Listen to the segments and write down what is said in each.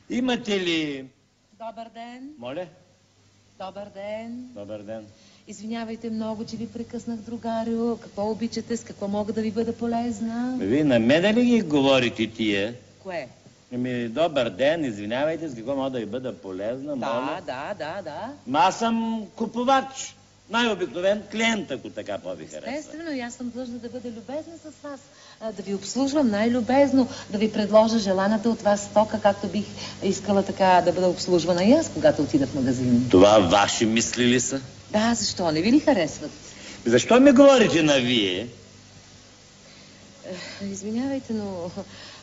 Имате ли... Добър ден. Моля? Добър ден. Добър ден. Извинявайте много, че ви прекъснах, другарю. Какво обичате, с какво мога да ви бъда полезна? Вие на мене ли ги говорите тия? Кое? Добър ден, извинявайте, с какво мога да ви бъда полезна, моля? Да. Аз съм купувач. Най-обикновен клиент, ако така по-ви харесва. Естествено, и аз съм длъжна да бъда любезна с вас. Да ви обслужвам най-любезно, да ви предложа желаната от вас стока, както бих искала така да бъда обслужвана и аз, когато отида в магазин. Това ваши мисли ли са? Да, защо? Не ви ли харесват? Защо ми говорите на вие? Извинявайте, но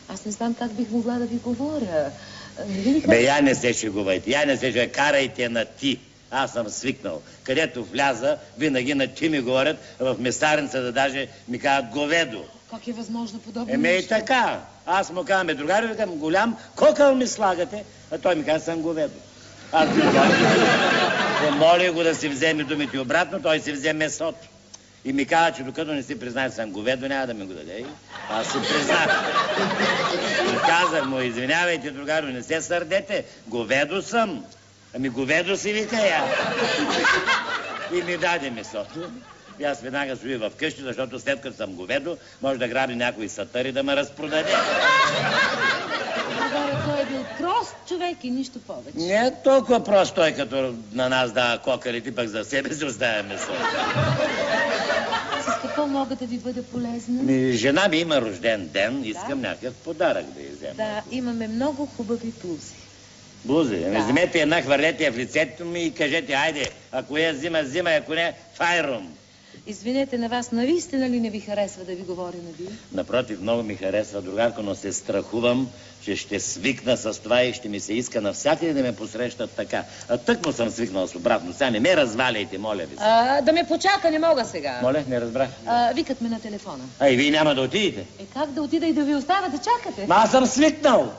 аз не знам как бих могла да ви говоря. Не ви ли харесват? Бе, я не се шегувайте, карайте на ти. Аз съм свикнал. Където вляза, винаги на ти ми говорят, в месарницата даже ми казват говедо. Как е възможно подобно И така. Аз му казвам, другари, викам, голям кокъл ми слагате, а той ми казва, съм говедо. Аз ми моля го да си вземе думите обратно, той си взе месото. И ми казва, че докато не си признае, съм говедо, няма да ми го даде. Аз си признах. И казах му, извинявайте, другари, не се сърдете, говедо съм. Ами говедо си вика я. И ми даде месото. И аз веднага стои в къщи, защото след като съм говедо, може да граби някой сатър и да ме разпродаде. Той е бил прост човек и нищо повече. Не е толкова прост той, като на нас дава кокалите, пък за себе си оставя месо. С какво мога да ви бъда полезна? Жена ми има рожден ден, искам някакъв подарък да й взема. Да, имаме много хубави блузи. Блузи? Вземете една, хвърлете я в лицето ми и кажете, айде, ако я взима, ако не, файрум. Извинете, на вас наистина ли не ви харесва да ви говоря на вие? Напротив, много ми харесва, другарко, но се страхувам, че ще свикна с това и ще ми се иска навсякъде да ме посрещат така. Тъкмо съм свикнал с обратно. Сега не ме разваляйте, моля ви се. Да ме почака, не мога сега. Моля, не разбрах. Викат ме на телефона. И вие няма да отидете? Как да отида и да ви оставя да чакате? Аз съм свикнал.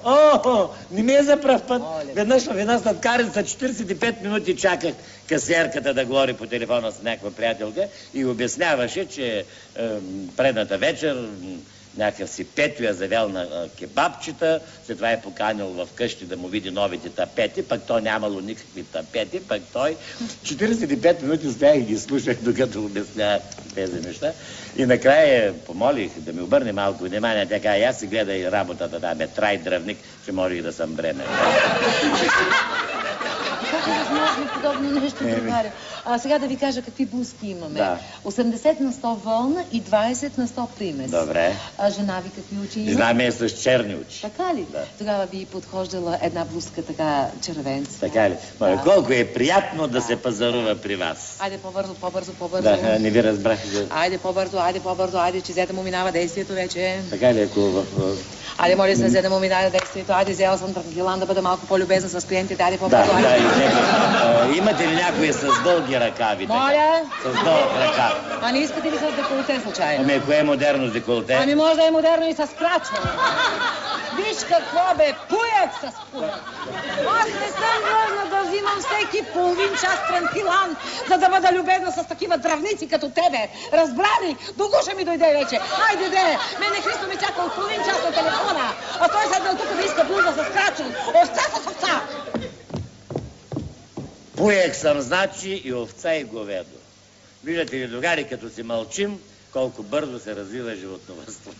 Не ми е за пръв път. Веднъж в една сладкарница 45 минути чаках касиерката да говори по телефона с някаква приятелка и обясняваше, че предната вечер някакъв си Петю я завел на кебабчета, след това е поканил в къщи да му види новите тапети, пък той нямало никакви тапети, пък той 45 минути стоях и ги слушах, докато обяснява тези неща. И накрая помолих да ми обърне малко внимание, тя каза, аз си гледай работата, да, трай дръвник, че може и да съм бремен. Как е възможно подобно нещо, другаря? Сега да ви кажа какви блузки имаме. 80 на 100 вълна и 20 на 100 примес. Добре. Жена ви какви очи има? Жена ми е с черни очи. Така ли? Да. Тогава ви подхождала една блузка така червенца. Така ли? Колко е приятно да се пазарува при вас. Айде по-бързо. Да, не ви разбрах. Айде по-бързо, айде, че взе да му минава действието вече. Така ли, ако Айде, моля се, взе да му минава действието. Айде, взела съм Транкилан да бъда малко по-любезна с клиентите. Айде по-бързо. Имате ли някои с дълги ръкави? Моля? С дълъг ръкав. Не искате ли с деколте случайно? Кое е модерно с деколте? Може да е модерно и с крачване. Виж какво бе, пуек с пуек. Аз не съм длъжна да взимам всеки половин час Транкилан, за да бъда любезна с такива дръвници като тебе. Разбрали? До гуша ми дойде вече. Айде, мене Христо ме чака от половин час на телефона, а той седнал тук да иска блуза с крачен. Овца с овца! Пуек съм, значи, и овца и говедо. Виждате ли, другари, като си мълчим, колко бързо се развива животновъдството.